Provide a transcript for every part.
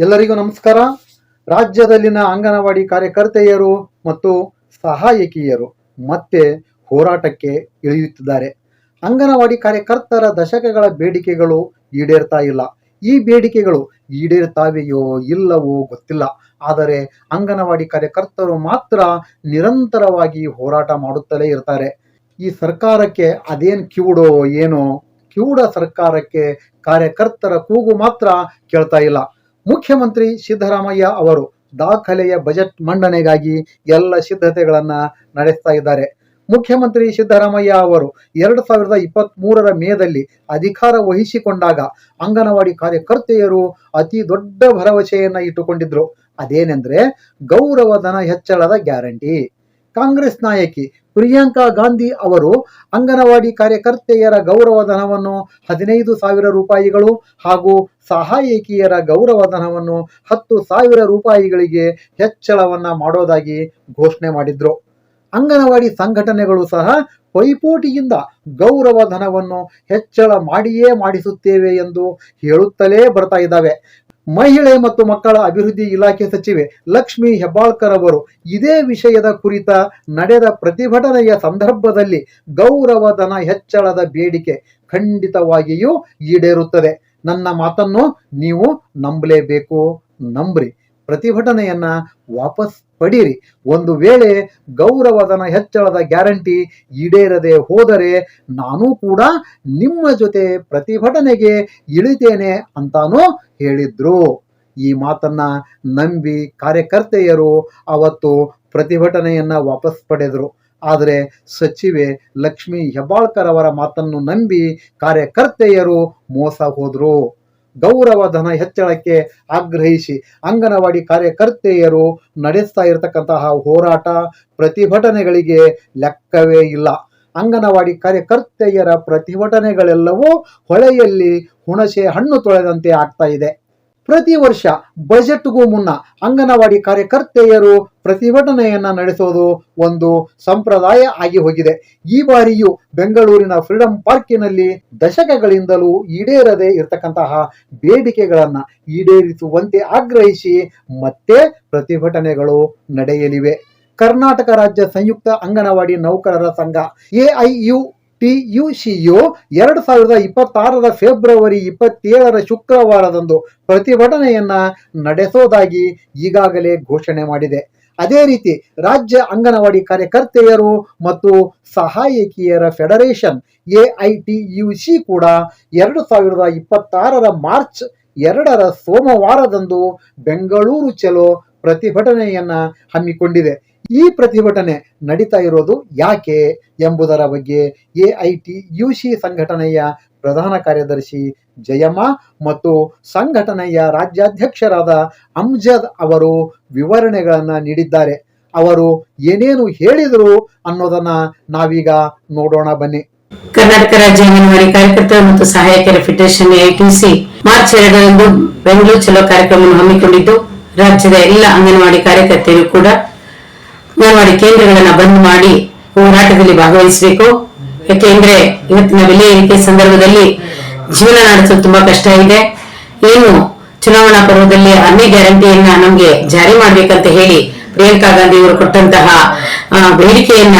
ಎಲ್ಲರಿಗೂ ನಮಸ್ಕಾರ. ರಾಜ್ಯದಲ್ಲಿನ ಅಂಗನವಾಡಿ ಕಾರ್ಯಕರ್ತೆಯರು ಮತ್ತು ಸಹಾಯಕಿಯರು ಮತ್ತೆ ಹೋರಾಟಕ್ಕೆ ಇಳಿಯುತ್ತಿದ್ದಾರೆ. ಅಂಗನವಾಡಿ ಕಾರ್ಯಕರ್ತರ ದಶಕಗಳ ಬೇಡಿಕೆಗಳು ಈಡೇರ್ತಾ ಇಲ್ಲ. ಈ ಬೇಡಿಕೆಗಳು ಈಡೇರ್ತಾವೆಯೋ ಇಲ್ಲವೋ ಗೊತ್ತಿಲ್ಲ. ಆದರೆ ಅಂಗನವಾಡಿ ಕಾರ್ಯಕರ್ತರು ಮಾತ್ರ ನಿರಂತರವಾಗಿ ಹೋರಾಟ ಮಾಡುತ್ತಲೇ ಇರ್ತಾರೆ. ಈ ಸರ್ಕಾರಕ್ಕೆ ಅದೇನು ಕಿವುಡೋ ಏನೋ, ಕಿವುಡ ಸರ್ಕಾರಕ್ಕೆ ಕಾರ್ಯಕರ್ತರ ಕೂಗು ಮಾತ್ರ ಕೇಳ್ತಾ ಇಲ್ಲ. ಮುಖ್ಯಮಂತ್ರಿ ಸಿದ್ದರಾಮಯ್ಯ ಅವರು ದಾಖಲೆಯ ಬಜೆಟ್ ಮಂಡನೆಗಾಗಿ ಎಲ್ಲ ಸಿದ್ಧತೆಗಳನ್ನ ನಡೆಸ್ತಾ ಇದ್ದಾರೆ. ಮುಖ್ಯಮಂತ್ರಿ ಸಿದ್ದರಾಮಯ್ಯ ಅವರು 2023 ಮೇದಲ್ಲಿ ಅಧಿಕಾರ ವಹಿಸಿಕೊಂಡಾಗ ಅಂಗನವಾಡಿ ಕಾರ್ಯಕರ್ತೆಯರು ಅತಿ ದೊಡ್ಡ ಭರವಸೆಯನ್ನ ಇಟ್ಟುಕೊಂಡಿದ್ರು. ಅದೇನೆಂದ್ರೆ ಗೌರವಧನ ಹೆಚ್ಚಳದ ಗ್ಯಾರಂಟಿ. ಕಾಂಗ್ರೆಸ್ ನಾಯಕಿ ಪ್ರಿಯಾಂಕಾ ಗಾಂಧಿ ಅವರು ಅಂಗನವಾಡಿ ಕಾರ್ಯಕರ್ತೆಯರ ಗೌರವಧನವನ್ನು 15,000 ರೂಪಾಯಿಗಳು ಹಾಗೂ ಸಹಾಯಕಿಯರ ಗೌರವಧನವನ್ನು 10,000 ರೂಪಾಯಿಗಳಿಗೆ ಹೆಚ್ಚಳವನ್ನ ಮಾಡೋದಾಗಿ ಘೋಷಣೆ ಮಾಡಿದ್ರು. ಅಂಗನವಾಡಿ ಸಂಘಟನೆಗಳು ಸಹ ಪೈಪೋಟಿಯಿಂದ ಗೌರವಧನವನ್ನು ಹೆಚ್ಚಳ ಮಾಡಿಯೇ ಮಾಡಿಸುತ್ತೇವೆ ಎಂದು ಹೇಳುತ್ತಲೇ ಬರ್ತಾ ಇದ್ದಾವೆ. ಮಹಿಳೆ ಮತ್ತು ಮಕ್ಕಳ ಅಭಿವೃದ್ಧಿ ಇಲಾಖೆ ಸಚಿವೆ ಲಕ್ಷ್ಮೀ ಹೆಬ್ಬಾಳ್ಕರ್ ಅವರು ಇದೇ ವಿಷಯದ ಕುರಿತ ನಡೆದ ಪ್ರತಿಭಟನೆಯ ಸಂದರ್ಭದಲ್ಲಿ ಗೌರವಧನ ಹೆಚ್ಚಳದ ಬೇಡಿಕೆ ಖಂಡಿತವಾಗಿಯೂ ಈಡೇರುತ್ತದೆ. ನನ್ನ ಮಾತನ್ನು ನೀವು ನಂಬಲೇಬೇಕು, ನಂಬ್ರಿ. ಪ್ರತಿಭಟನೆಯನ್ನ ವಾಪಸ್ ಪಡೀರಿ. ಒಂದು ವೇಳೆ ಗೌರವಧನ ಹೆಚ್ಚಳದ ಗ್ಯಾರಂಟಿ ಈಡೇರದೆ ಹೋದರೆ ನಾನು ಕೂಡ ನಿಮ್ಮ ಜೊತೆ ಪ್ರತಿಭಟನೆಗೆ ಇಳಿತೇನೆ ಅಂತಾನೂ ಹೇಳಿದ್ರು. ಈ ಮಾತನ್ನ ನಂಬಿ ಕಾರ್ಯಕರ್ತೆಯರು ಅವತ್ತು ಪ್ರತಿಭಟನೆಯನ್ನ ವಾಪಸ್ ಪಡೆದರು. ಆದರೆ ಸಚಿವೆ ಲಕ್ಷ್ಮೀ ಹೆಬ್ಬಾಳ್ಕರ್ ಅವರ ಮಾತನ್ನು ನಂಬಿ ಕಾರ್ಯಕರ್ತೆಯರು ಮೋಸ ಹೋದ್ರು. ಗೌರವಧನ ಹೆಚ್ಚಳಕ್ಕೆ ಆಗ್ರಹಿಸಿ ಅಂಗನವಾಡಿ ಕಾರ್ಯಕರ್ತೆಯರು ನಡೆಸ್ತಾ ಇರತಕ್ಕಂತಹ ಹೋರಾಟ ಪ್ರತಿಭಟನೆಗಳಿಗೆ ಲೆಕ್ಕವೇ ಇಲ್ಲ. ಅಂಗನವಾಡಿ ಕಾರ್ಯಕರ್ತೆಯರ ಪ್ರತಿಭಟನೆಗಳೆಲ್ಲವೂ ಹೊಳೆಯಲ್ಲಿ ಹುಣಸೆ ಹಣ್ಣು ತೊಳೆದಂತೆ ಆಗ್ತಾ ಇದೆ. ಪ್ರತಿ ವರ್ಷ ಬಜೆಟ್ಗೂ ಮುನ್ನ ಅಂಗನವಾಡಿ ಕಾರ್ಯಕರ್ತೆಯರು ಪ್ರತಿಭಟನೆಯನ್ನ ನಡೆಸೋದು ಒಂದು ಸಂಪ್ರದಾಯ ಆಗಿ ಹೋಗಿದೆ. ಈ ಬಾರಿಯೂ ಬೆಂಗಳೂರಿನ ಫ್ರೀಡಂ ಪಾರ್ಕಿನಲ್ಲಿ ದಶಕಗಳಿಂದಲೂ ಈಡೇರದೆ ಇರತಕ್ಕಂತಹ ಬೇಡಿಕೆಗಳನ್ನ ಈಡೇರಿಸುವಂತೆ ಆಗ್ರಹಿಸಿ ಮತ್ತೆ ಪ್ರತಿಭಟನೆಗಳು ನಡೆಯಲಿವೆ. ಕರ್ನಾಟಕ ರಾಜ್ಯ ಸಂಯುಕ್ತ ಅಂಗನವಾಡಿ ನೌಕರರ ಸಂಘ AIUTUCಯು 2026 ಫೆಬ್ರವರಿ 27 ಶುಕ್ರವಾರದಂದು ಪ್ರತಿಭಟನೆಯನ್ನ ನಡೆಸೋದಾಗಿ ಈಗಾಗಲೇ ಘೋಷಣೆ ಮಾಡಿದೆ. ಅದೇ ರೀತಿ ರಾಜ್ಯ ಅಂಗನವಾಡಿ ಕಾರ್ಯಕರ್ತೆಯರು ಮತ್ತು ಸಹಾಯಕಿಯರ ಫೆಡರೇಷನ್ AITUC ಕೂಡ 2026 ಮಾರ್ಚ್ 2 ಸೋಮವಾರದಂದು ಬೆಂಗಳೂರು ಚಲೋ ಪ್ರತಿಭಟನೆಯನ್ನ ಹಮ್ಮಿಕೊಂಡಿದೆ. ಈ ಪ್ರತಿಭಟನೆ ನಡೀತಾ ಇರೋದು ಯಾಕೆ ಎಂಬುದರ ಬಗ್ಗೆ AITUC ಸಂಘಟನೆಯ ಪ್ರಧಾನ ಕಾರ್ಯದರ್ಶಿ ಜಯಮ್ಮ ಮತ್ತು ಸಂಘಟನೆಯ ರಾಜ್ಯಾಧ್ಯಕ್ಷರಾದ ಅಮ್ಜದ್ ಅವರು ವಿವರಣೆಗಳನ್ನ ನೀಡಿದ್ದಾರೆ. ಅವರು ಏನೇನು ಹೇಳಿದರು ಅನ್ನೋದನ್ನ ನಾವೀಗ ನೋಡೋಣ ಬನ್ನಿ. ಕರ್ನಾಟಕ ರಾಜ್ಯ ಅಂಗನವಾಡಿ ಕಾರ್ಯಕರ್ತರ ಮತ್ತು ಸಹಾಯಕರ ಫೆಡರೇಷನ್ AITUC ಮಾರ್ಚ್ 2ರಂದು ಬೆಂಗಳೂರು ಚಲೋ ಕಾರ್ಯಕ್ರಮವನ್ನು ಹಮ್ಮಿಕೊಂಡಿದ್ದು, ರಾಜ್ಯದ ಎಲ್ಲ ಅಂಗನವಾಡಿ ಕಾರ್ಯಕರ್ತರು ಕೂಡ ಅಂಗನವಾಡಿ ಕೇಂದ್ರಗಳನ್ನ ಬಂದ್ ಮಾಡಿ ಹೋರಾಟದಲ್ಲಿ ಭಾಗವಹಿಸಬೇಕು. ಯಾಕೆಂದ್ರೆ ಇವತ್ತಿನ ಬೆಲೆ ಏರಿಕೆ ಸಂದರ್ಭದಲ್ಲಿ ಜೀವನ ನಡೆಸಲು ತುಂಬಾ ಕಷ್ಟ ಇದೆ. ಏನು ಚುನಾವಣಾ ಪರ್ವದಲ್ಲಿ 6ನೇ ಗ್ಯಾರಂಟಿಯನ್ನ ನಮ್ಗೆ ಜಾರಿ ಮಾಡ್ಬೇಕಂತ ಹೇಳಿ ಪ್ರಿಯಾಂಕಾ ಗಾಂಧಿ ಅವರು ಕೊಟ್ಟಂತಹ ಬೇಡಿಕೆಯನ್ನ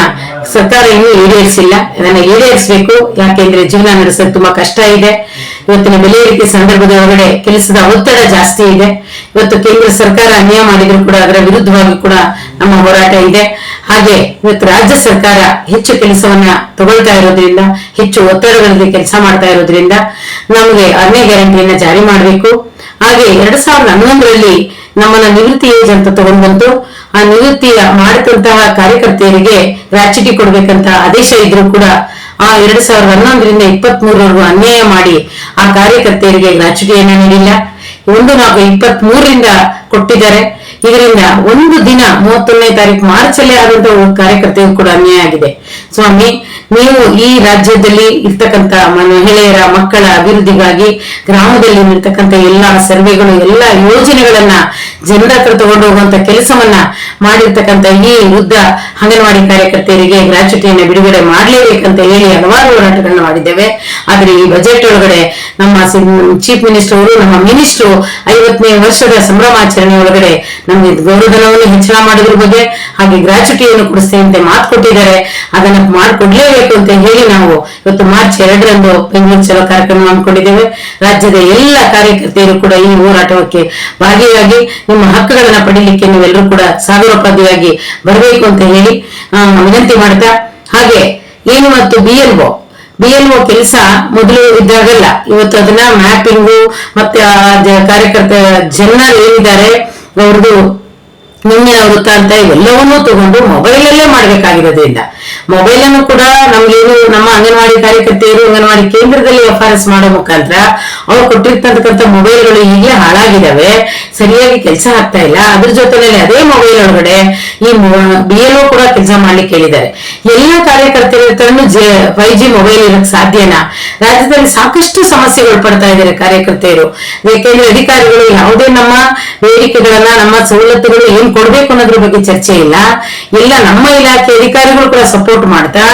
ಸರ್ಕಾರ ಇನ್ನೂ ಈಡೇರಿಸಿಲ್ಲ. ಅದನ್ನ ಈಡೇರಿಸಬೇಕು. ಯಾಕೆಂದ್ರೆ ಜೀವನ ನಡೆಸಲು ತುಂಬಾ ಕಷ್ಟ ಇದೆ. ಇವತ್ತಿನ ಬೆಲೆ ಏರಿಕೆ ಸಂದರ್ಭದ ಒಳಗಡೆ ಕೆಲಸದ ಒತ್ತಡ ಜಾಸ್ತಿ ಇದೆ. ಇವತ್ತು ಕೇಂದ್ರ ಸರ್ಕಾರ ಅನ್ಯಾಯ ಮಾಡಿದ್ರು ಕೂಡ ಅದರ ವಿರುದ್ಧವಾಗಿ ಕೂಡ ನಮ್ಮ ಹೋರಾಟ ಇದೆ. ಹಾಗೆ ಇವತ್ತು ರಾಜ್ಯ ಸರ್ಕಾರ ಹೆಚ್ಚು ಕೆಲಸವನ್ನ ತಗೊಳ್ತಾ ಇರೋದ್ರಿಂದ, ಹೆಚ್ಚು ಒತ್ತಡಗಳಲ್ಲಿ ಕೆಲಸ ಮಾಡ್ತಾ ಇರೋದ್ರಿಂದ ನಮಗೆ 6ನೇ ಗ್ಯಾರಂಟಿಯನ್ನ ಜಾರಿ ಮಾಡಬೇಕು. ಹಾಗೆ 2011ರಲ್ಲಿ ನಮ್ಮನ್ನ ನಿವೃತ್ತಿ ಏಜ್ ಅಂತ ತಗೊಂಡ್ ಬಂತು. ಆ ನಿವೃತ್ತಿ ಮಾಡತಂತಹ ಕಾರ್ಯಕರ್ತೆಯರಿಗೆ ಗ್ರಾಚ್ಯುಟಿ ಕೊಡ್ಬೇಕಂತ ಆದೇಶ ಇದ್ರು ಕೂಡ ಆ 2011ರಿಂದ 23ರವರೆಗೂ ಅನ್ಯಾಯ ಮಾಡಿ ಆ ಕಾರ್ಯಕರ್ತೆಯರಿಗೆ ಗ್ರಾಚ್ಯುಟಿಯನ್ನ ನೀಡಿಲ್ಲ. 1/4/23ರಿಂದ ಕೊಟ್ಟಿದ್ದಾರೆ. ಇದರಿಂದ ಒಂದು ದಿನ 31ನೇ ತಾರೀಕು ಮಾರ್ಚಲ್ಲೇ ಆದಂತಹ ಕಾರ್ಯಕರ್ತೆಗೂ ಕೂಡ ಅನ್ಯಾಯ ಆಗಿದೆ. ಸ್ವಾಮಿ, ನೀವು ಈ ರಾಜ್ಯದಲ್ಲಿ ಇರ್ತಕ್ಕಂಥ ಮಹಿಳೆಯರ ಮಕ್ಕಳ ಅಭಿವೃದ್ಧಿಗಾಗಿ ಗ್ರಾಮದಲ್ಲಿ ಇರ್ತಕ್ಕಂಥ ಎಲ್ಲಾ ಸರ್ವೆಗಳು, ಎಲ್ಲಾ ಯೋಜನೆಗಳನ್ನ ಜನರ ಹತ್ರ ತಗೊಂಡು ಹೋಗುವಂತ ಕೆಲಸವನ್ನ ಮಾಡಿರ್ತಕ್ಕಂಥ ಈ ವೃದ್ಧ ಅಂಗನವಾಡಿ ಕಾರ್ಯಕರ್ತೆಯರಿಗೆ ಗ್ರಾಚ್ಯುಟಿಯನ್ನು ಬಿಡುಗಡೆ ಮಾಡಲೇಬೇಕಂತ ಹೇಳಿ ಹಲವಾರು ಹೋರಾಟಗಳನ್ನ ಮಾಡಿದ್ದೇವೆ. ಆದ್ರೆ ಈ ಬಜೆಟ್ ಒಳಗಡೆ ನಮ್ಮ ಚೀಫ್ ಮಿನಿಸ್ಟರ್ ಅವರು, ನಮ್ಮ ಮಿನಿಸ್ಟರ್ 50ನೇ ವರ್ಷದ ಸಂಭ್ರಮಾಚರಣೆ ಒಳಗಡೆ ನಮ್ಗೆ ಗೌರವಧನವನ್ನು ಹೆಚ್ಚಳ ಮಾಡೋದ್ರ ಬಗ್ಗೆ ಹಾಗೆ ಗ್ರಾಚ್ಯುಟಿಯನ್ನು ಕೊಡಿಸ್ತೇವೆ ಅಂತ ಮಾತು ಕೊಟ್ಟಿದ್ದಾರೆ. ಅದನ್ನ ಮಾಡ್ಕೊಡ್ಲೇಬೇಕು ಅಂತ ಹೇಳಿ ನಾವು ಇವತ್ತು ಮಾರ್ಚ್ 2ರಂದು ಬೆಂಗಳೂರು ಚಲೋ ಕಾರ್ಯಕ್ರಮ ಹಮ್ಮಿಕೊಂಡಿದ್ದೇವೆ. ರಾಜ್ಯದ ಎಲ್ಲ ಕಾರ್ಯಕರ್ತೆಯರು ಕೂಡ ಈ ಹೋರಾಟಕ್ಕೆ ಭಾಗಿಯಾಗಿ ನಿಮ್ಮ ಹಕ್ಕುಗಳನ್ನ ಪಡೀಲಿಕ್ಕೆ ನೀವೆಲ್ಲರೂ ಕೂಡ ಸಾಗರೋಪಾದಿಯಾಗಿ ಬರಬೇಕು ಅಂತ ಹೇಳಿ ವಿನಂತಿ ಮಾಡ್ತಾ, ಹಾಗೆ ಏನು ಮತ್ತು BLO ಕೆಲಸ ಮೊದಲು ಇದ್ದಾಗಲ್ಲ, ಇವತ್ತು ಅದನ್ನ ಮ್ಯಾಪಿಂಗು ಮತ್ತೆ ಕಾರ್ಯಕರ್ತ ಜನರು ಏನಿದ್ದಾರೆ ಅವ್ರದ್ದು ಮುಂದಿನ ವೃತ್ತಾಂತ ಇವೆಲ್ಲವನ್ನೂ ತಗೊಂಡು ಮೊಬೈಲಲ್ಲೇ ಮಾಡ್ಬೇಕಾಗಿರೋದ್ರಿಂದ ಮೊಬೈಲ್ ಅನ್ನು ಕೂಡ ನಮ್ಗೇನು ನಮ್ಮ ಅಂಗನವಾಡಿ ಕಾರ್ಯಕರ್ತೆಯರು ಅಂಗನವಾಡಿ ಕೇಂದ್ರದಲ್ಲಿ FRS ಮಾಡೋ ಮುಖಾಂತರ ಅವ್ರು ಕೊಟ್ಟಿರ್ತಕ್ಕಂಥ ಮೊಬೈಲ್ಗಳು ಈಗಲೇ ಹಾಳಾಗಿದ್ದಾವೆ, ಸರಿಯಾಗಿ ಕೆಲಸ ಆಗ್ತಾ ಇಲ್ಲ. ಅದ್ರ ಜೊತೆಯಲ್ಲಿ ಅದೇ ಮೊಬೈಲ್ ಒಳಗಡೆ ಈ BLO ಕೂಡ ಕೆಲಸ ಮಾಡ್ಲಿಕ್ಕೆ ಹೇಳಿದ್ದಾರೆ. ಎಲ್ಲ ಕಾರ್ಯಕರ್ತರ ಹತ್ರನೂ 5G ಮೊಬೈಲ್ ಇರಕ್ ಸಾಧ್ಯನಾ? ರಾಜ್ಯದಲ್ಲಿ ಸಾಕಷ್ಟು ಸಮಸ್ಯೆಗಳು ಪಡ್ತಾ ಇದ್ದಾರೆ ಕಾರ್ಯಕರ್ತೆಯರು. ಯಾಕೆಂದ್ರೆ ಅಧಿಕಾರಿಗಳು ಯಾವುದೇ ನಮ್ಮ ಬೇಡಿಕೆಗಳನ್ನ, ನಮ್ಮ ಸವಲತ್ತುಗಳು ಏನ್ ಕೊಡ್ಬೇಕು ಅನ್ನೋದ್ರ ಬಗ್ಗೆ ಚರ್ಚೆ ಇಲ್ಲ. ಎಲ್ಲ ನಮ್ಮ ಇಲಾಖೆ ಅಧಿಕಾರಿಗಳು ಕೂಡ ಸಪೋರ್ಟ್ ಮಾಡ್ತಾ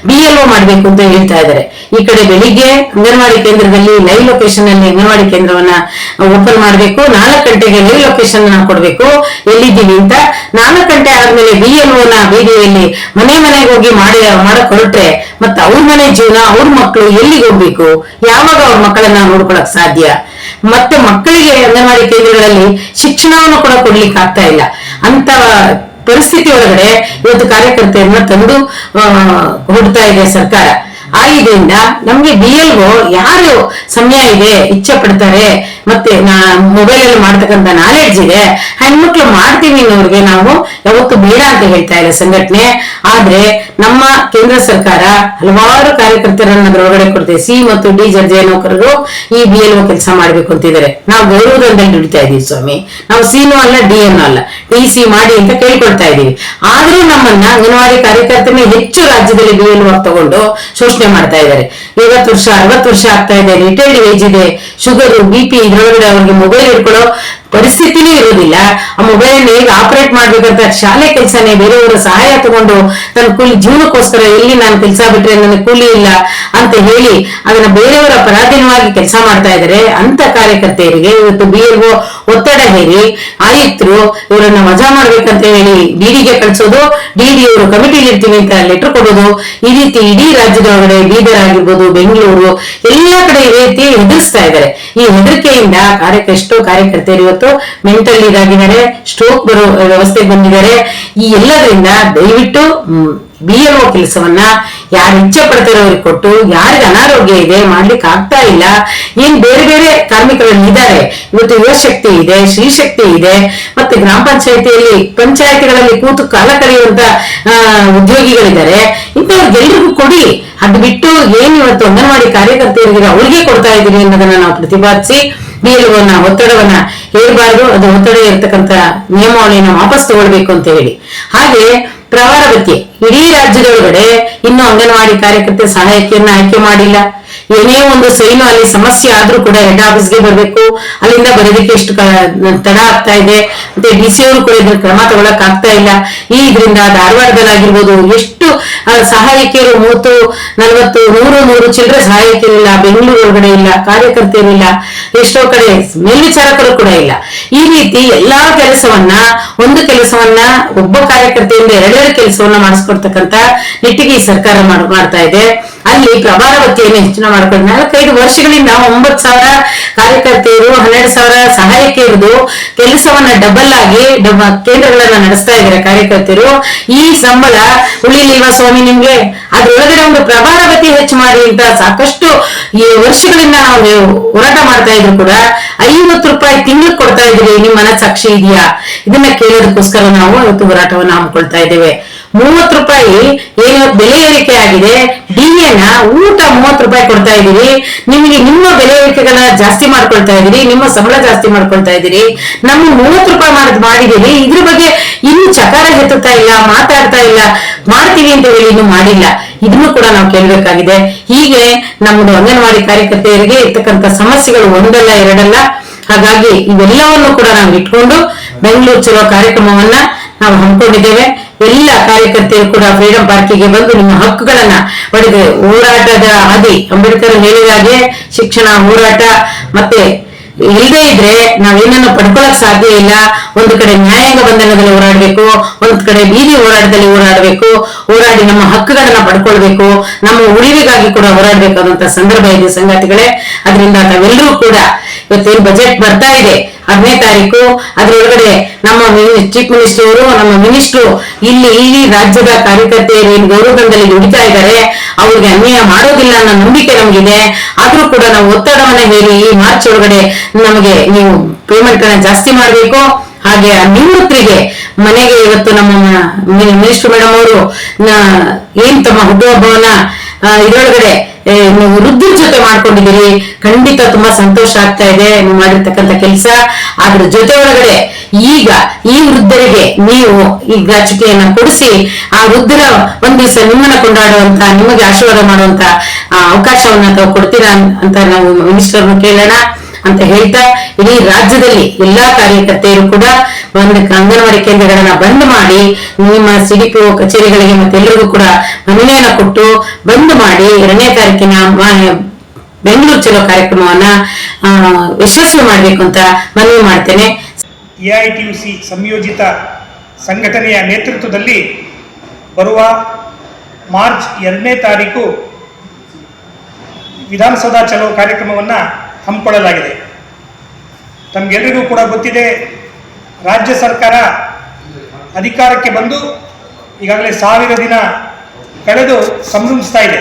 BLO ಮಾಡ್ಬೇಕು ಅಂತ ಹೇಳ್ತಾ ಇದ್ದಾರೆ. ಈ ಕಡೆ ಬೆಳಿಗ್ಗೆ ಅಂಗನವಾಡಿ ಕೇಂದ್ರದಲ್ಲಿ ಲೈವ್ ಲೊಕೇಶನ್ ಅಲ್ಲಿ ಅಂಗನವಾಡಿ ಕೇಂದ್ರವನ್ನ ಓಪನ್ ಮಾಡ್ಬೇಕು, 4 ಗಂಟೆಗೆ ಲೈವ್ ಲೊಕೇಶನ್ ಕೊಡ್ಬೇಕು ಎಲ್ಲಿದ್ದೀವಿ ಅಂತ. 4 ಗಂಟೆ ಆದ್ಮೇಲೆ BLO ನ ಬೀದಿಯಲ್ಲಿ ಮನೆಗೆ ಹೋಗಿ ಮಾಡಕ್ ಹೊರಟ್ರೆ ಮತ್ತೆ ಅವ್ರ ಮನೆ ಜೀವನ, ಅವ್ರ ಮಕ್ಕಳು ಎಲ್ಲಿಗೆ ಹೋಗ್ಬೇಕು, ಯಾವಾಗ ಅವ್ರ ಮಕ್ಕಳನ್ನ ನೋಡ್ಕೊಳಕ್ ಸಾಧ್ಯ? ಮತ್ತೆ ಮಕ್ಕಳಿಗೆ ಅಂಗನವಾಡಿ ಕೇಂದ್ರಗಳಲ್ಲಿ ಶಿಕ್ಷಣವನ್ನು ಕೂಡ ಕೊಡ್ಲಿಕ್ಕೆ ಆಗ್ತಾ ಇಲ್ಲ. ಅಂತ ಪರಿಸ್ಥಿತಿ ಒಳಗಡೆ ಇವತ್ತು ಕಾರ್ಯಕರ್ತೆಯನ್ನ ತಂದು ಹೊಡ್ತಾ ಇದೆ ಸರ್ಕಾರ. ಆ ಇದರಿಂದ ನಮ್ಗೆ BLO ಯಾರು ಸಮಯ ಇದೆ, ಇಚ್ಛೆ ಪಡ್ತಾರೆ, ಮತ್ತೆ ಮೊಬೈಲ್ ಅಲ್ಲಿ ಮಾಡ್ತಕ್ಕಂಥ ನಾಲೆಡ್ಜ್ ಇದೆ, ಹೆಣ್ಮಕ್ಳು ಮಾಡ್ತೀವಿ ಅನ್ನೋರಿಗೆ ನಾವು ಯಾವತ್ತು ಬೇಡ ಅಂತ ಹೇಳ್ತಾ ಇಲ್ಲ ಸಂಘಟನೆ. ಆದ್ರೆ ನಮ್ಮ ಕೇಂದ್ರ ಸರ್ಕಾರ ಹಲವಾರು ಕಾರ್ಯಕರ್ತರನ್ನ ಅದರೊಳಗಡೆ ಕೊಡ್ತೇವೆ. C ಮತ್ತು D ದರ್ಜೆಯ ನೌಕರರು ಈ BLO ಕೆಲಸ ಮಾಡ್ಬೇಕು ಅಂತಿದ್ದಾರೆ. ನಾವು ಗೌರವದಲ್ಲಿ ದುಡಿತಾ ಇದೀವಿ ಸ್ವಾಮಿ, ನಾವು C ಅಲ್ಲ D ಅಲ್ಲ, TC ಮಾಡಿ ಅಂತ ಕೇಳ್ಕೊಳ್ತಾ ಇದೀವಿ. ಆದ್ರೂ ನಮ್ಮನ್ನ ಅಂಗನವಾಡಿ ಕಾರ್ಯಕರ್ತರನ್ನ ಹೆಚ್ಚು ರಾಜ್ಯದಲ್ಲಿ BLO ತಗೊಂಡು ಶೋಷಣೆ ಮಾಡ್ತಾ ಇದ್ದಾರೆ. 50 ವರ್ಷ 60 ವರ್ಷ ಆಗ್ತಾ ಇದೆ, ರಿಟೈರ್ಡ್ ಏಜ್ ಇದೆ, ಶುಗರ್ BP ಇದ್ರೊಳಗಡೆ ಅವ್ರಿಗೆ ಮೊಬೈಲ್ ಹಿಡ್ಕೊಳ್ಳೋ ಪರಿಸ್ಥಿತಿನೂ ಇರೋದಿಲ್ಲ. ಆ ಮೊಬೈಲ್ ಹೇಗೆ ಆಪರೇಟ್ ಮಾಡ್ಬೇಕಂತ ಶಾಲೆ ಕೆಲಸನೇ ಬೇರೆಯವರ ಸಹಾಯ ತಗೊಂಡು ತನ್ನ ಕೂಲಿ ಜೀವನಕ್ಕೋಸ್ಕರ ಎಲ್ಲಿ ನಾನು ಕೆಲಸ ಬಿಟ್ರೆ ನನಗೆ ಕೂಲಿ ಇಲ್ಲ ಅಂತ ಹೇಳಿ ಅದನ್ನ ಬೇರೆಯವರ ಪರಾಧೀನವಾಗಿ ಕೆಲಸ ಮಾಡ್ತಾ ಇದ್ದಾರೆ. ಅಂತ ಕಾರ್ಯಕರ್ತೆಯರಿಗೆ ಇವತ್ತು BLO ಒತ್ತಡ ಹೇರಿ ಆಯುಕ್ತರು ಇವರನ್ನ ವಜಾ ಮಾಡ್ಬೇಕಂತ ಹೇಳಿ DDಗೆ ಕಳಿಸೋದು, DD ಅವರು ಕಮಿಟಿಲಿ ಇರ್ತೀವಿ ಅಂತ ಲೆಟರ್ ಕೊಡೋದು, ಈ ರೀತಿ ಇಡೀ ರಾಜ್ಯದೊಳಗಡೆ ಬೀದರ್ ಆಗಿರ್ಬೋದು, ಬೆಂಗಳೂರು ಎಲ್ಲಾ ಕಡೆ ಈ ರೀತಿ ಹೆದರ್ಸ್ತಾ ಇದ್ದಾರೆ. ಈ ಹೆದರಿಕೆಯಿಂದ ಎಷ್ಟೋ ಕಾರ್ಯಕರ್ತೆಯರು ಇವತ್ತು ಮೆಂಟಲ್ ಇದಾಗಿದ್ದಾರೆ, ಸ್ಟ್ರೋಕ್ ಬರೋ ವ್ಯವಸ್ಥೆಗೆ ಬಂದಿದ್ದಾರೆ. ಈ ಎಲ್ಲದರಿಂದ ದಯವಿಟ್ಟು BLO ಕೆಲಸವನ್ನ ಯಾರು ಇಚ್ಛೆ ಪಡ್ತಾರೋ ಅವ್ರಿಗೆ ಕೊಟ್ಟು, ಯಾರಿಗೆ ಅನಾರೋಗ್ಯ ಇದೆ ಮಾಡ್ಲಿಕ್ಕೆ ಆಗ್ತಾ ಇಲ್ಲ, ಏನ್ ಬೇರೆ ಬೇರೆ ಕಾರ್ಮಿಕರಲ್ಲಿ ಇದ್ದಾರೆ, ಇವತ್ತು ಯುವಶಕ್ತಿ ಇದೆ, ಶ್ರೀಶಕ್ತಿ ಇದೆ, ಮತ್ತೆ ಗ್ರಾಮ ಪಂಚಾಯತಿಗಳಲ್ಲಿ ಕೂತು ಕಾಲ ಕಳೆಯುವಂತ ಉದ್ಯೋಗಿಗಳಿದ್ದಾರೆ. ಇಂಥವ್ರಿಗೆಲ್ರಿಗೂ ಕೊಡಿ. ಅದು ಬಿಟ್ಟು ಏನ್ ಇವತ್ತು ಅಂಗನವಾಡಿ ಕಾರ್ಯಕರ್ತೆಯರಿಗೆ ಅವ್ರಿಗೆ ಕೊಡ್ತಾ ಇದೀವಿ ಅನ್ನೋದನ್ನ ನಾವು ಪ್ರತಿಪಾದಿಸಿ BLO ಒತ್ತಡವನ್ನ ಹೇರಬಾರದು. ಅದು ಒತ್ತಡ ಇರತಕ್ಕಂತ ನಿಯಮಾವಳಿಯನ್ನು ವಾಪಸ್ ತಗೊಳ್ಬೇಕು ಅಂತ ಹೇಳಿ. ಹಾಗೆ ಪ್ರವಾರ ಭತ್ಯೆ ಇಡೀ ರಾಜ್ಯದೊಳಗಡೆ ಇನ್ನು ಅಂಗನವಾಡಿ ಕಾರ್ಯಕರ್ತೆ ಸಹಾಯಕಿಯನ್ನ ಆಯ್ಕೆ ಮಾಡಿಲ್ಲ. ಏನೇ ಒಂದು ಸೈನು ಅಲ್ಲಿ ಸಮಸ್ಯೆ ಆದ್ರೂ ಕೂಡ ಹೆಡ್ ಆಫೀಸ್ಗೆ ಬರ್ಬೇಕು, ಅಲ್ಲಿಂದ ಬರೋದಕ್ಕೆ ಎಷ್ಟು ತಡ ಆಗ್ತಾ ಇದೆ. ಮತ್ತೆ DC ಅವರು ಕೂಡ ಇದ್ರ ಕ್ರಮ ತಗೊಳಕ್ ಆಗ್ತಾ ಇಲ್ಲ. ಇದರಿಂದ ಧಾರವಾಡದಲ್ಲಾಗಿರ್ಬೋದು ಎಷ್ಟು ಸಹಾಯಕಿಯರು 30, 40, 100 ಚಿಲ್ಲರೆ ಸಹಾಯಕಿಯರಿಲ್ಲ, ಬೆಂಗಳೂರು ಒಳಗಡೆ ಇಲ್ಲ, ಕಾರ್ಯಕರ್ತೆಯರಿಲ್ಲ, ಎಷ್ಟೋ ಕಡೆ ಮೇಲ್ವಿಚಾರಕರು ಕೂಡ ಇಲ್ಲ. ಈ ರೀತಿ ಎಲ್ಲಾ ಒಂದು ಕೆಲಸವನ್ನ ಒಬ್ಬ ಕಾರ್ಯಕರ್ತೆಯಿಂದ 2 ಕೆಲಸವನ್ನ ಮಾಡಿಸ್ಕೊಡ್ತಕ್ಕಂತ ನಿಟ್ಟಿಗೆ ಈ ಸರ್ಕಾರ ಮಾಡ್ತಾ ಇದೆ. ಅಲ್ಲಿ ಪ್ರಭಾರ ಭತ್ಯೆಯನ್ನು ಹೆಚ್ಚಿನ ಮಾಡ್ಕೊಂಡು 4-5 ವರ್ಷಗಳಿಂದ 9,000 ಕಾರ್ಯಕರ್ತೆಯರು, 12,000 ಸಹಾಯಕಿಯರದು ಕೆಲಸವನ್ನ ಡಬಲ್ ಆಗಿ ಕೇಂದ್ರಗಳನ್ನ ನಡೆಸ್ತಾ ಇದ್ದಾರೆ ಕಾರ್ಯಕರ್ತೆಯರು. ಈ ಸಂಬಳ ಉಳಿಲಿಲ್ವಾ ಸ್ವಾಮಿ ನಿಮ್ಗೆ? ಅದ್ರೊಳಗಡೆ ಒಂದು ಪ್ರಭಾರ ಭತ್ಯೆ ಹೆಚ್ಚು ಮಾಡಿ ಅಂತ ಸಾಕಷ್ಟು ಈ ವರ್ಷಗಳಿಂದ ನಾವು ಹೋರಾಟ ಮಾಡ್ತಾ ಇದ್ರು ಕೂಡ 50 ರೂಪಾಯಿ ತಿಂಗಳಿಗೆ ಕೊಡ್ತಾ ಇದ್ರಿ, ನಿಮ್ ಮನಸ್ಸಾಕ್ಷಿ ಇದೆಯಾ? ಇದನ್ನ ಕೇಳೋದಕ್ಕೋಸ್ಕರ ನಾವು ಇವತ್ತು ಹೋರಾಟವನ್ನ ಹಮ್ಮಿಕೊಳ್ತಾ ಇದ್ದೇವೆ. 30 ರೂಪಾಯಿ ಏನು ಬೆಲೆ ಏರಿಕೆ ಆಗಿದೆ, DAನ ಊಟ 30 ರೂಪಾಯಿ ಕೊಡ್ತಾ ಇದೀವಿ. ನಿಮಗೆ ನಿಮ್ಮ ಬೆಲೆ ಏರಿಕೆಗಳನ್ನ ಜಾಸ್ತಿ ಮಾಡ್ಕೊಳ್ತಾ ಇದೀರಿ, ನಿಮ್ಮ ಸಂಬಳ ಜಾಸ್ತಿ ಮಾಡ್ಕೊಳ್ತಾ ಇದೀರಿ. ನಮ್ಮ 30 ರೂಪಾಯಿ ಮಾಡಿದೀವಿ, ಇದ್ರ ಬಗ್ಗೆ ಇನ್ನು ಚಕಾರ ಎತ್ತುತ್ತಾ ಇಲ್ಲ, ಮಾತಾಡ್ತಾ ಇಲ್ಲ, ಮಾಡ್ತೀವಿ ಅಂತ ಹೇಳಿ ಇನ್ನು ಮಾಡಿಲ್ಲ. ಇದನ್ನು ಕೂಡ ನಾವು ಕೇಳಬೇಕಾಗಿದೆ. ಹೀಗೆ ನಮ್ಮದು ಅಂಗನವಾಡಿ ಕಾರ್ಯಕರ್ತೆಯರಿಗೆ ಇರ್ತಕ್ಕಂಥ ಸಮಸ್ಯೆಗಳು ಒಂದಲ್ಲ ಎರಡಲ್ಲ. ಹಾಗಾಗಿ ಇವೆಲ್ಲವನ್ನು ಕೂಡ ನಾವು ಇಟ್ಕೊಂಡು ಬೆಂಗಳೂರು ಚಲೋ ಕಾರ್ಯಕ್ರಮವನ್ನ ನಾವು ಹಮ್ಮಿಕೊಂಡಿದ್ದೇವೆ. ಎಲ್ಲ ಕಾರ್ಯಕರ್ತರು ಕೂಡ ಫ್ರೀಡಂ ಪಾರ್ಕಿಗೆ ಬಂದು ನಿಮ್ಮ ಹಕ್ಕುಗಳನ್ನ ಪಡೆದು ಹೋರಾಟದ ಹಾದಿ ಅಂಬೇಡ್ಕರ್ ಹೇಳಿದ ಹಾಗೆ ಶಿಕ್ಷಣ, ಹೋರಾಟ ಮತ್ತೆ ಇಲ್ಲದೆ ಇದ್ರೆ ನಾವೇನನ್ನು ಪಡ್ಕೊಳ್ಳಕ್ ಸಾಧ್ಯ ಇಲ್ಲ. ಒಂದು ಕಡೆ ನ್ಯಾಯಾಂಗ ಬಂಧನದಲ್ಲಿ ಹೋರಾಡಬೇಕು, ಒಂದ್ ಕಡೆ ಬೀದಿ ಹೋರಾಟದಲ್ಲಿ ಹೋರಾಡಿ ನಮ್ಮ ಹಕ್ಕುಗಳನ್ನ ಪಡ್ಕೊಳ್ಬೇಕು, ನಮ್ಮ ಉಳಿವಿಗಾಗಿ ಕೂಡ ಹೋರಾಡಬೇಕಾದಂತ ಸಂದರ್ಭ ಇದೆ ಸಂಗಾತಿಗಳೇ. ಅದರಿಂದ ತಾವೆಲ್ಲರೂ ಕೂಡ ಇವತ್ತೇನು ಬಜೆಟ್ ಬರ್ತಾ ಇದೆ 10ನೇ ತಾರೀಕು, ಅದರೊಳಗಡೆ ನಮ್ಮ ಚೀಫ್ ಮಿನಿಸ್ಟರ್ ಅವರು, ನಮ್ಮ ಮಿನಿಸ್ಟ್ರು ಇಲ್ಲಿ ರಾಜ್ಯದ ಕಾರ್ಯಕರ್ತೆಯರು ಏನು ಗೌರವಧನದಲ್ಲಿ ದುಡಿತಾ ಇದ್ದಾರೆ, ಅವ್ರಿಗೆ ಅನ್ಯಾಯ ಮಾಡೋದಿಲ್ಲ ಅನ್ನೋ ನಂಬಿಕೆ ನಮಗಿದೆ. ಆದ್ರೂ ಕೂಡ ನಾವು ಒತ್ತಡವನ್ನ ಹೇಳಿ ಈ ಮಾರ್ಚ್ ಒಳಗಡೆ ನಮಗೆ ನೀವು ಪೇಮೆಂಟ್ ಗಳನ್ನ ಜಾಸ್ತಿ ಮಾಡಬೇಕು. ಹಾಗೆ ನಿವೃತ್ತರಿಗೆ ಮನೆಗೆ ಇವತ್ತು ನಮ್ಮ ಮಿನಿಸ್ಟರ್ ಮೇಡಮ್ ಅವರು ಏನ್ ತಮ್ಮ ಹುಟ್ಟುಹಬ್ಬವನ್ನ ಇದರೊಳಗಡೆ ನೀವು ವೃದ್ಧರ ಜೊತೆ ಮಾಡ್ಕೊಂಡಿದ್ದೀರಿ. ಖಂಡಿತ ತುಂಬಾ ಸಂತೋಷ ಆಗ್ತಾ ಇದೆ ನೀವು ಮಾಡಿರ್ತಕ್ಕಂಥ ಕೆಲಸ. ಅದ್ರ ಜೊತೆ ಒಳಗಡೆ ಈಗ ಈ ವೃದ್ಧರಿಗೆ ನೀವು ಈ ಗ್ರಾಚ್ಯುಟಿಯನ್ನ ಕೊಡಿಸಿ ಆ ವೃದ್ಧರ ಒಂದ್ ದಿವಸ ನಿಮ್ಮನ್ನ ಕೊಂಡಾಡುವಂತ, ನಿಮಗೆ ಆಶೀರ್ವಾದ ಮಾಡುವಂತ ಅವಕಾಶವನ್ನ ತಾವು ಕೊಡ್ತೀರಾ ಅಂತ ನಾವು ಮಿನಿಸ್ಟರ್ ಕೇಳೋಣ ಅಂತ ಹೇಳ್ತಾ, ಇಡೀ ರಾಜ್ಯದಲ್ಲಿ ಎಲ್ಲಾ ಕಾರ್ಯಕರ್ತೆಯರು ಕೂಡ ಒಂದು ಅಂಗನವಾಡಿ ಕೇಂದ್ರಗಳನ್ನ ಬಂದ್ ಮಾಡಿ ನಿಮ್ಮ ಸಿಡಿಪಿಒ ಕಚೇರಿಗಳಿಗೆ ಮತ್ತೆ ಎಲ್ಲರಿಗೂ ಕೂಡ ಮನವಿಯನ್ನ ಕೊಟ್ಟು ಬಂದ್ ಮಾಡಿ 2ನೇ ತಾರೀಕಿನ ಬೆಂಗಳೂರು ಚಲೋ ಕಾರ್ಯಕ್ರಮವನ್ನ ಯಶಸ್ವಿ ಮಾಡ್ಬೇಕು ಅಂತ ಮನವಿ ಮಾಡ್ತೇನೆ. ಎಐಟಿಯುಸಿ ಸಂಯೋಜಿತ ಸಂಘಟನೆಯ ನೇತೃತ್ವದಲ್ಲಿ ಬರುವ ಮಾರ್ಚ್ 2ನೇ ತಾರೀಕು ವಿಧಾನಸೌಧ ಚಲೋ ಕಾರ್ಯಕ್ರಮವನ್ನು ಹಮ್ಮಿಕೊಳ್ಳಲಾಗಿದೆ. ತಮಗೆಲ್ಲರಿಗೂ ಕೂಡ ಗೊತ್ತಿದೆ, ರಾಜ್ಯ ಸರ್ಕಾರ ಅಧಿಕಾರಕ್ಕೆ ಬಂದು ಈಗಾಗಲೇ 1000 ದಿನ ಕಳೆದು ಸಂಭ್ರಮಿಸ್ತಾ ಇದೆ.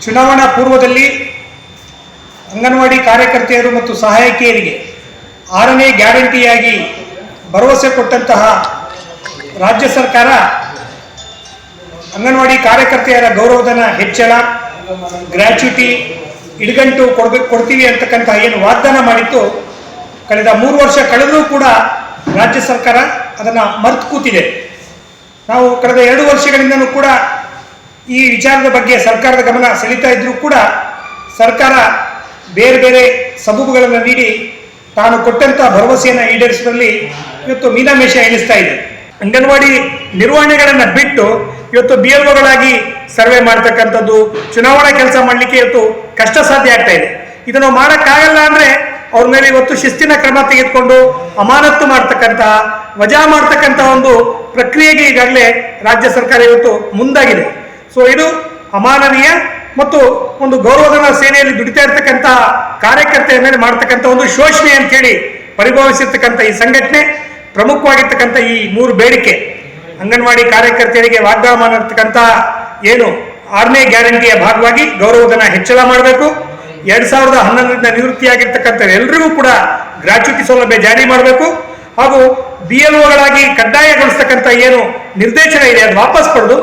ಚುನಾವಣಾ ಪೂರ್ವದಲ್ಲಿ ಅಂಗನವಾಡಿ ಕಾರ್ಯಕರ್ತೆಯರು ಮತ್ತು ಸಹಾಯಕಿಯರಿಗೆ 6ನೇ ಗ್ಯಾರಂಟಿಯಾಗಿ ಭರವಸೆ ಕೊಟ್ಟಂತಹ ರಾಜ್ಯ ಸರ್ಕಾರ ಅಂಗನವಾಡಿ ಕಾರ್ಯಕರ್ತೆಯರ ಗೌರವಧನ ಹೆಚ್ಚಳ, ಗ್ರ್ಯಾಚ್ಯುಟಿ, ಇಡಗಂಟು ಕೊಡ್ತೀವಿ ಅಂತಕ್ಕಂಥ ಏನು ವಾಗ್ದಾನ ಮಾಡಿತ್ತು, ಕಳೆದ 3 ವರ್ಷ ಕಳೆದರೂ ಕೂಡ ರಾಜ್ಯ ಸರ್ಕಾರ ಅದನ್ನು ಮರೆತು ಕೂತಿದೆ. ನಾವು ಕಳೆದ 2 ವರ್ಷಗಳಿಂದಲೂ ಕೂಡ ಈ ವಿಚಾರದ ಬಗ್ಗೆ ಸರ್ಕಾರದ ಗಮನ ಸೆಳೀತಾ ಇದ್ರೂ ಕೂಡ ಸರ್ಕಾರ ಬೇರೆ ಬೇರೆ ಸಬೂಬುಗಳನ್ನು ನೀಡಿ ತಾನು ಕೊಟ್ಟಂಥ ಭರವಸೆಯನ್ನು ಈಡೇರಿಸುವಲ್ಲಿ ಇವತ್ತು ಮೀನಾಮೇಷ ಎಣಿಸ್ತಾ ಇದೆ. ಅಂಗನವಾಡಿ ನಿರ್ವಹಣೆಗಳನ್ನು ಬಿಟ್ಟು ಇವತ್ತು BLOಗಳಾಗಿ ಸರ್ವೆ ಮಾಡ್ತಕ್ಕಂಥದ್ದು, ಚುನಾವಣಾ ಕೆಲಸ ಮಾಡಲಿಕ್ಕೆ ಇವತ್ತು ಕಷ್ಟ ಸಾಧ್ಯ ಆಗ್ತಾ ಇದೆ. ಇದನ್ನು ಮಾಡೋಕ್ಕಾಗಲ್ಲ ಅಂದರೆ ಅವ್ರ ಮೇಲೆ ಇವತ್ತು ಶಿಸ್ತಿನ ಕ್ರಮ ತೆಗೆದುಕೊಂಡು ಅಮಾನತ್ತು ಮಾಡ್ತಕ್ಕಂಥ, ವಜಾ ಮಾಡ್ತಕ್ಕಂಥ ಒಂದು ಪ್ರಕ್ರಿಯೆಗೆ ಈಗಾಗಲೇ ರಾಜ್ಯ ಸರ್ಕಾರ ಇವತ್ತು ಮುಂದಾಗಿದೆ. ಸೊ ಇದು ಅಮಾನವೀಯ ಮತ್ತು ಒಂದು ಗೌರವಧನ ಸೇನೆಯಲ್ಲಿ ದುಡಿತಾ ಇರ್ತಕ್ಕಂಥ ಕಾರ್ಯಕರ್ತೆಯ ಮೇಲೆ ಮಾಡ್ತಕ್ಕಂಥ ಒಂದು ಶೋಷಣೆ ಅಂತೇಳಿ ಪರಿಭವಿಸಿರ್ತಕ್ಕಂಥ ಈ ಸಂಘಟನೆ ಪ್ರಮುಖವಾಗಿರ್ತಕ್ಕಂಥ ಈ 3 ಬೇಡಿಕೆ, ಅಂಗನವಾಡಿ ಕಾರ್ಯಕರ್ತೆಯರಿಗೆ ವಾಗ್ದಾನ ಮಾಡಿರ್ತಕ್ಕಂಥ ಏನು 6ನೇ ಗ್ಯಾರಂಟಿಯ ಭಾಗವಾಗಿ ಗೌರವಧನ ಹೆಚ್ಚಳ ಮಾಡಬೇಕು, 2011ರಿಂದ ನಿವೃತ್ತಿಯಾಗಿರ್ತಕ್ಕಂಥ ಎಲ್ಲರಿಗೂ ಕೂಡ ಗ್ರಾಚ್ಯುಟಿ ಸೌಲಭ್ಯ ಜಾರಿ ಮಾಡಬೇಕು, ಹಾಗೂ BLOಗಳಾಗಿ ಕಡ್ಡಾಯಗೊಳಿಸ್ತಕ್ಕಂಥ ಏನು ನಿರ್ದೇಶನ ಇದೆ ಅದು ವಾಪಸ್ ಪಡೆದು